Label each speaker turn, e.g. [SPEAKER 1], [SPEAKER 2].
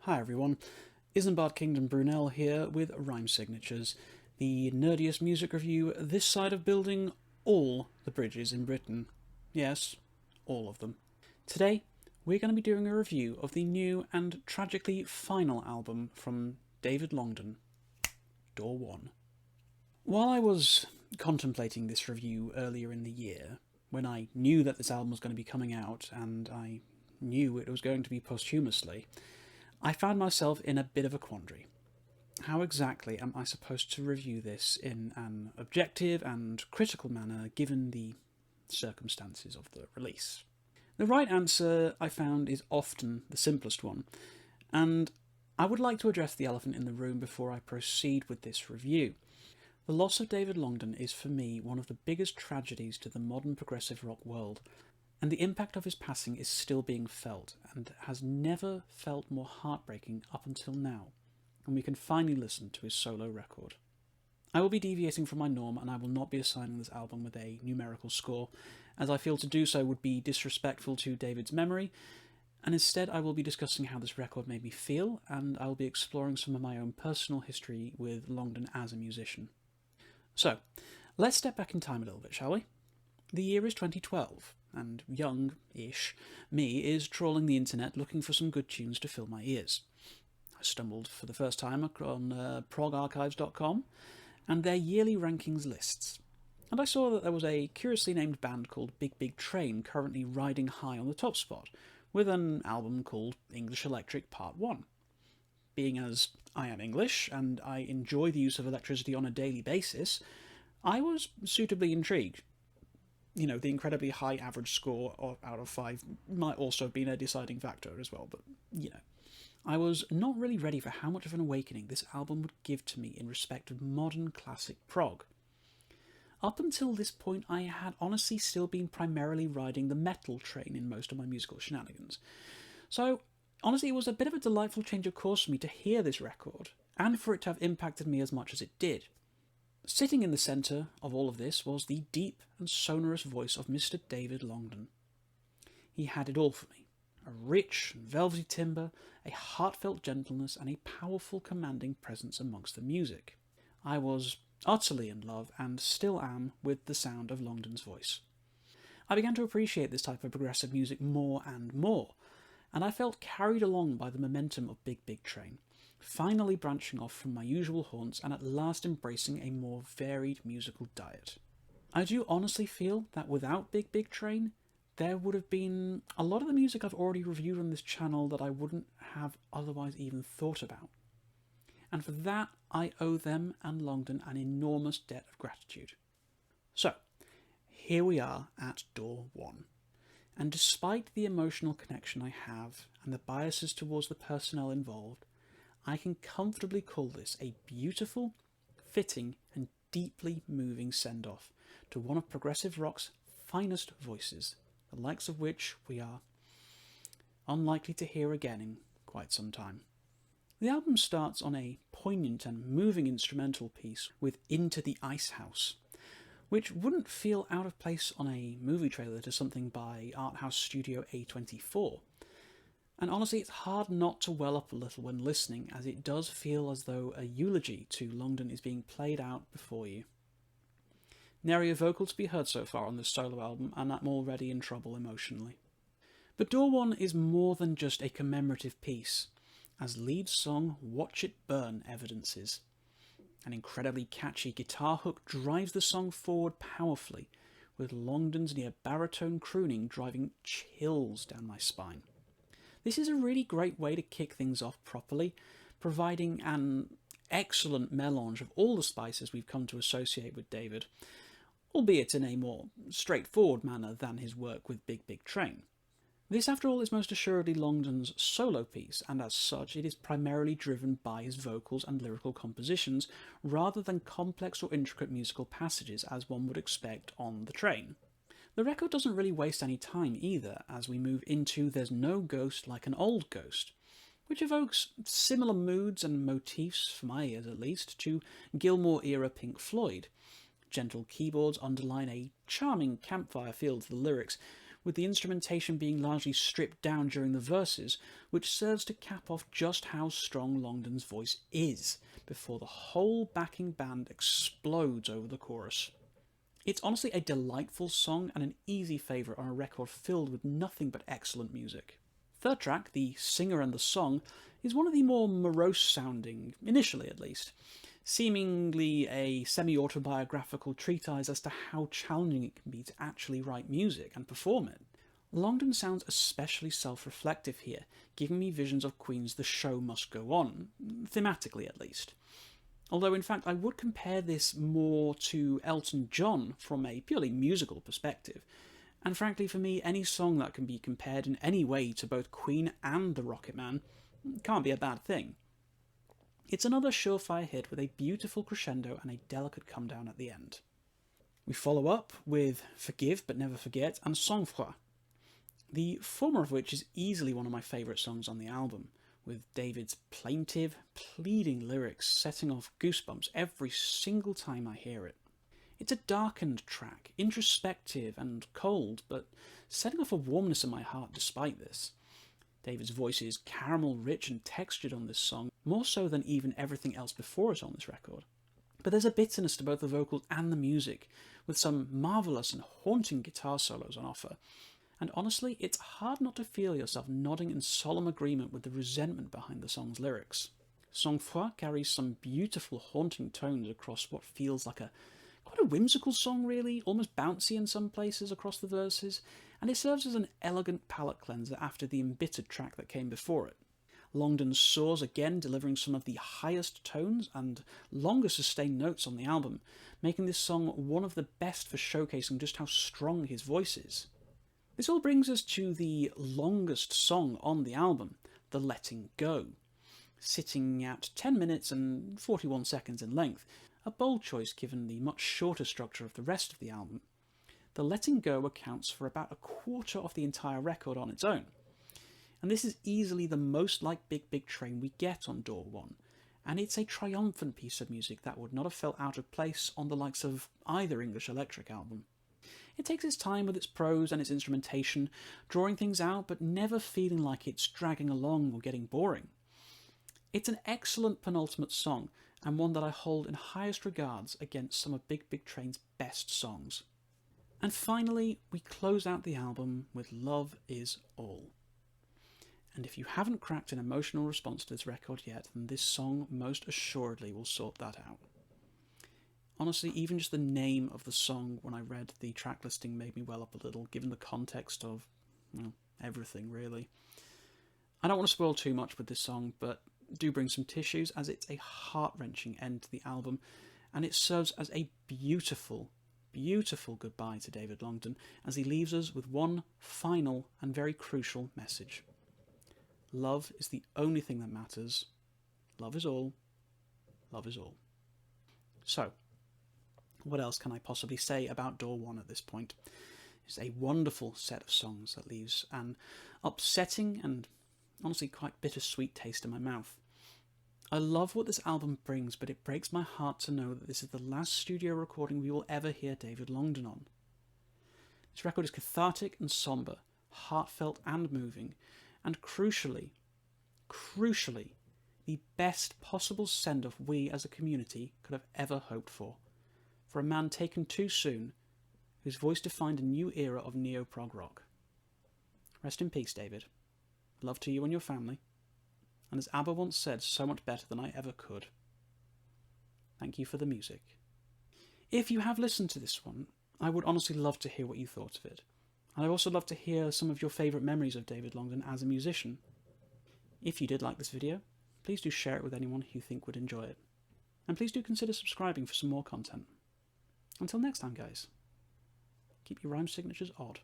[SPEAKER 1] Hi everyone, Isambard Kingdom Brunel here with Rhyme Signatures, the nerdiest music review this side of building all the bridges in Britain. Yes, all of them. Today, we're going to be doing a review of the new and tragically final album from David Longdon, Door 1. While I was contemplating this review earlier in the year, when I knew that this album was going to be coming out and I knew it was going to be posthumously, I found myself in a bit of a quandary. How exactly am I supposed to review this in an objective and critical manner given the circumstances of the release? The right answer, I found, is often the simplest one, and I would like to address the elephant in the room before I proceed with this review. The loss of David Longdon is for me one of the biggest tragedies to the modern progressive rock world, and the impact of his passing is still being felt, and has never felt more heartbreaking up until now, and we can finally listen to his solo record. I will be deviating from my norm, and I will not be assigning this album with a numerical score, as I feel to do so would be disrespectful to David's memory, and instead I will be discussing how this record made me feel, and I will be exploring some of my own personal history with Longdon as a musician. So, let's step back in time a little bit, shall we? The year is 2012, and young-ish me is trawling the internet looking for some good tunes to fill my ears. I stumbled for the first time on progarchives.com and their yearly rankings lists, and I saw that there was a curiously named band called Big Big Train currently riding high on the top spot, with an album called English Electric Part 1. Being as I am English, and I enjoy the use of electricity on a daily basis, I was suitably intrigued. You know, the incredibly high average score out of 5 might also have been a deciding factor as well, but, I was not really ready for how much of an awakening this album would give to me in respect of modern classic prog. Up until this point, I had honestly still been primarily riding the metal train in most of my musical shenanigans. So, honestly, it was a bit of a delightful change of course for me to hear this record, and for it to have impacted me as much as it did. Sitting in the centre of all of this was the deep and sonorous voice of Mr. David Longdon. He had it all for me. A rich and velvety timbre, a heartfelt gentleness, and a powerful, commanding presence amongst the music. I was utterly in love, and still am, with the sound of Longdon's voice. I began to appreciate this type of progressive music more and more, and I felt carried along by the momentum of Big Big Train, finally branching off from my usual haunts and at last embracing a more varied musical diet. I do honestly feel that without Big Big Train, there would have been a lot of the music I've already reviewed on this channel that I wouldn't have otherwise even thought about. And for that, I owe them and Longdon an enormous debt of gratitude. So, here we are at Door 1. And despite the emotional connection I have and the biases towards the personnel involved, I can comfortably call this a beautiful, fitting, and deeply moving send-off to one of progressive rock's finest voices, the likes of which we are unlikely to hear again in quite some time. The album starts on a poignant and moving instrumental piece with Into the Ice House, which wouldn't feel out of place on a movie trailer to something by Art House Studio A24. And honestly, it's hard not to well up a little when listening, as it does feel as though a eulogy to Longdon is being played out before you. Nary a vocal to be heard so far on this solo album, and I'm already in trouble emotionally. But Door 1 is more than just a commemorative piece, as lead song Watch It Burn evidences. An incredibly catchy guitar hook drives the song forward powerfully, with Longdon's near baritone crooning driving chills down my spine. This is a really great way to kick things off properly, providing an excellent melange of all the spices we've come to associate with David, albeit in a more straightforward manner than his work with Big Big Train. This, after all, is most assuredly Longdon's solo piece, and as such it is primarily driven by his vocals and lyrical compositions, rather than complex or intricate musical passages as one would expect on the train. The record doesn't really waste any time either, as we move into There's No Ghost Like an Old Ghost, which evokes similar moods and motifs, for my ears at least, to Gilmour-era Pink Floyd. Gentle keyboards underline a charming campfire feel to the lyrics, with the instrumentation being largely stripped down during the verses, which serves to cap off just how strong Longdon's voice is, before the whole backing band explodes over the chorus. It's honestly a delightful song and an easy favourite on a record filled with nothing but excellent music. Third track, The Singer and the Song, is one of the more morose sounding, initially at least, seemingly a semi-autobiographical treatise as to how challenging it can be to actually write music and perform it. Longdon sounds especially self-reflective here, giving me visions of Queen's The Show Must Go On, thematically at least. Although in fact I would compare this more to Elton John from a purely musical perspective, and frankly for me any song that can be compared in any way to both Queen and the Rocket Man can't be a bad thing. It's another surefire hit with a beautiful crescendo and a delicate come down at the end. We follow up with Forgive But Never Forget and Sang Froid, the former of which is easily one of my favourite songs on the album, with David's plaintive, pleading lyrics setting off goosebumps every single time I hear it. It's a darkened track, introspective and cold, but setting off a warmness in my heart despite this. David's voice is caramel rich and textured on this song, more so than even everything else before it on this record. But there's a bitterness to both the vocals and the music, with some marvellous and haunting guitar solos on offer. And honestly, it's hard not to feel yourself nodding in solemn agreement with the resentment behind the song's lyrics. Sang Froid carries some beautiful haunting tones across what feels like quite a whimsical song really, almost bouncy in some places across the verses, and it serves as an elegant palate cleanser after the embittered track that came before it. Longdon soars again, delivering some of the highest tones and longer sustained notes on the album, making this song one of the best for showcasing just how strong his voice is. This all brings us to the longest song on the album, The Letting Go, sitting at 10 minutes and 41 seconds in length, a bold choice given the much shorter structure of the rest of the album. The Letting Go accounts for about a quarter of the entire record on its own, and this is easily the most like Big Big Train we get on Door 1, and it's a triumphant piece of music that would not have felt out of place on the likes of either English Electric album. It takes its time with its prose and its instrumentation, drawing things out but never feeling like it's dragging along or getting boring. It's an excellent penultimate song, and one that I hold in highest regards against some of Big Big Train's best songs. And finally, we close out the album with Love Is All. And if you haven't cracked an emotional response to this record yet, then this song most assuredly will sort that out. Honestly, even just the name of the song when I read the track listing made me well up a little, given the context of, well, everything really. I don't want to spoil too much with this song, but do bring some tissues, as it's a heart-wrenching end to the album, and it serves as a beautiful, beautiful goodbye to David Longdon as he leaves us with one final and very crucial message. Love is the only thing that matters. Love is all. Love is all. So, what else can I possibly say about Door 1 at this point? It's a wonderful set of songs that leaves an upsetting and honestly quite bittersweet taste in my mouth. I love what this album brings, but it breaks my heart to know that this is the last studio recording we will ever hear David Longdon on. This record is cathartic and sombre, heartfelt and moving, and crucially, the best possible send-off we as a community could have ever hoped for a man taken too soon, whose voice defined a new era of neo-prog rock. Rest in peace, David. Love to you and your family, and as ABBA once said, so much better than I ever could. Thank you for the music. If you have listened to this one, I would honestly love to hear what you thought of it, and I'd also love to hear some of your favourite memories of David Longdon as a musician. If you did like this video, please do share it with anyone who you think would enjoy it, and please do consider subscribing for some more content. Until next time, guys, keep your rhyme signatures odd.